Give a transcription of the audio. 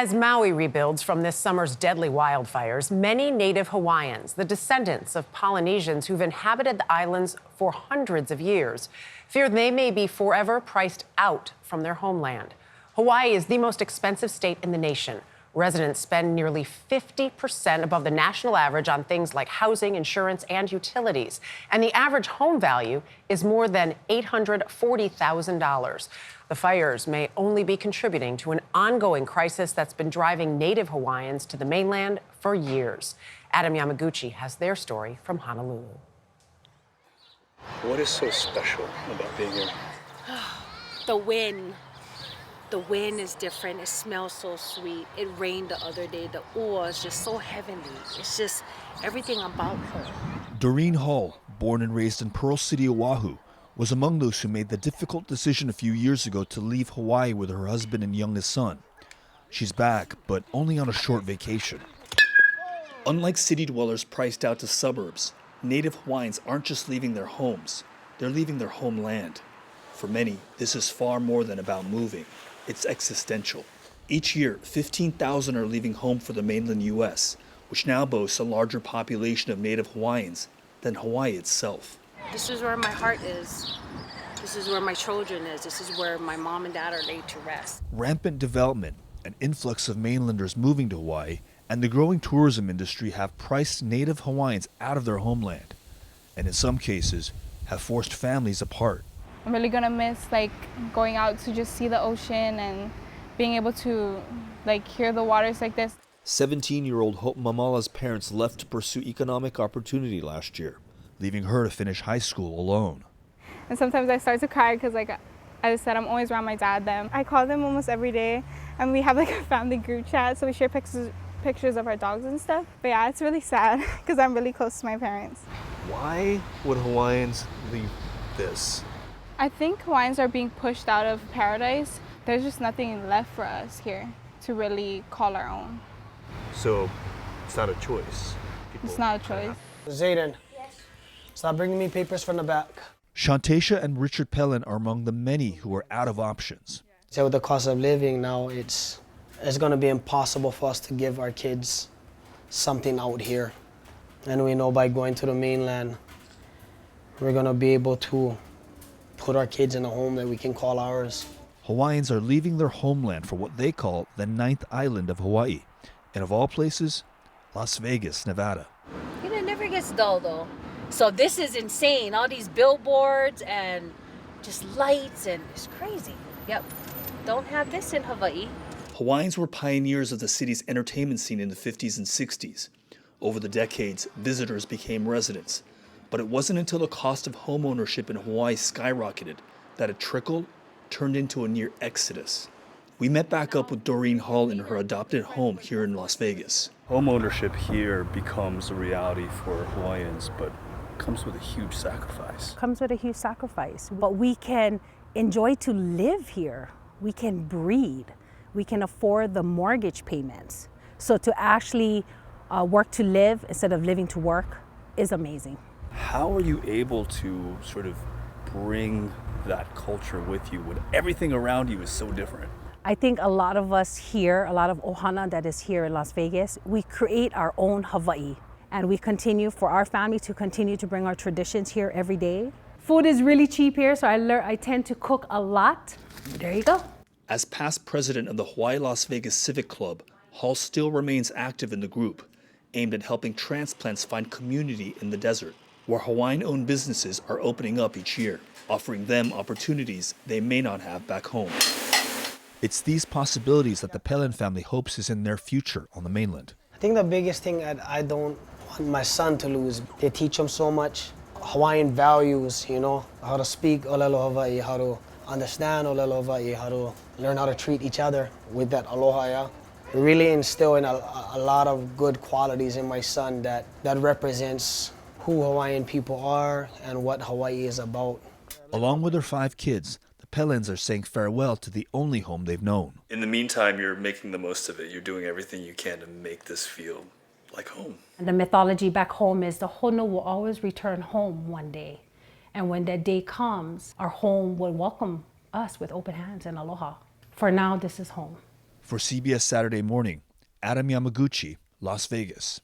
As Maui rebuilds from this summer's deadly wildfires, many native Hawaiians, the descendants of Polynesians who've inhabited the islands for hundreds of years, fear they may be forever priced out from their homeland. Hawaii is the most expensive state in the nation. Residents spend nearly 50% above the national average on things like housing, insurance, and utilities. And the average home value is more than $840,000. The fires may only be contributing to an ongoing crisis that's been driving native Hawaiians to the mainland for years. Adam Yamaguchi has their story from Honolulu. What is so special about being here? The wind. The wind is different. It smells so sweet. It rained the other day. The ua is just so heavenly. It's just everything about her. Doreen Hall, born and raised in Pearl City, Oahu, was among those who made the difficult decision a few years ago to leave Hawaii with her husband and youngest son. She's back, but only on a short vacation. Unlike city dwellers priced out to suburbs, native Hawaiians aren't just leaving their homes, they're leaving their homeland. For many, this is far more than about moving. It's existential. Each year, 15,000 are leaving home for the mainland U.S., which now boasts a larger population of native Hawaiians than Hawaii itself. This is where my heart is. This is where my children is. This is where my mom and dad are laid to rest. Rampant development, an influx of mainlanders moving to Hawaii, and the growing tourism industry have priced native Hawaiians out of their homeland, and in some cases, have forced families apart. I'm really gonna miss going out to just see the ocean and being able to hear the waters like this. 17-year-old Hope Mamala's parents left to pursue economic opportunity last year, leaving her to finish high school alone. And sometimes I start to cry because I said, I'm always around my dad then. I call them almost every day, and we have a family group chat, so we share pictures of our dogs and stuff. But yeah, it's really sad because I'm really close to my parents. Why would Hawaiians leave this? I think Hawaiians are being pushed out of paradise. There's just nothing left for us here to really call our own. So it's not a choice. It's not a choice. Zayden, stop bringing me papers from the back. Shantasia and Richard Pellin are among the many who are out of options. So with the cost of living now, it's going to be impossible for us to give our kids something out here. And we know by going to the mainland, we're going to be able to put our kids in a home that we can call ours. Hawaiians are leaving their homeland for what they call the ninth island of Hawaii, and of all places, Las Vegas, Nevada. It never gets dull though. So this is insane. All these billboards and just lights, and it's crazy. Yep. Don't have this in Hawaii. Hawaiians were pioneers of the city's entertainment scene in the 50s and 60s. Over the decades, visitors became residents. But it wasn't until the cost of home ownership in Hawaii skyrocketed that a trickle turned into a near exodus. We met back up with Doreen Hall in her adopted home here in Las Vegas. Home ownership here becomes a reality for Hawaiians, but comes with a huge sacrifice. Comes with a huge sacrifice. But we can enjoy to live here. We can breathe. We can afford the mortgage payments. So to actually work to live instead of living to work is amazing. How are you able to sort of bring that culture with you when everything around you is so different? I think a lot of us here, a lot of Ohana that is here in Las Vegas, we create our own Hawaii. And we continue for our family to continue to bring our traditions here every day. Food is really cheap here, so I tend to cook a lot. There you go. As past president of the Hawaii Las Vegas Civic Club, Hall still remains active in the group, aimed at helping transplants find community in the desert, where Hawaiian-owned businesses are opening up each year, offering them opportunities they may not have back home. It's these possibilities that the Pellin family hopes is in their future on the mainland. I think the biggest thing that I don't want my son to lose, they teach him so much Hawaiian values, how to speak Olelo Hawaii, how to understand Olelo Hawaii, how to learn how to treat each other with that aloha, yeah. Really instilling a lot of good qualities in my son that represents who Hawaiian people are and what Hawaii is about. Along with their 5 kids, the Pellins are saying farewell to the only home they've known. In the meantime, you're making the most of it. You're doing everything you can to make this feel like home. And the mythology back home is the Hono will always return home one day. And when that day comes, our home will welcome us with open hands and aloha. For now, this is home. For CBS Saturday Morning, Adam Yamaguchi, Las Vegas.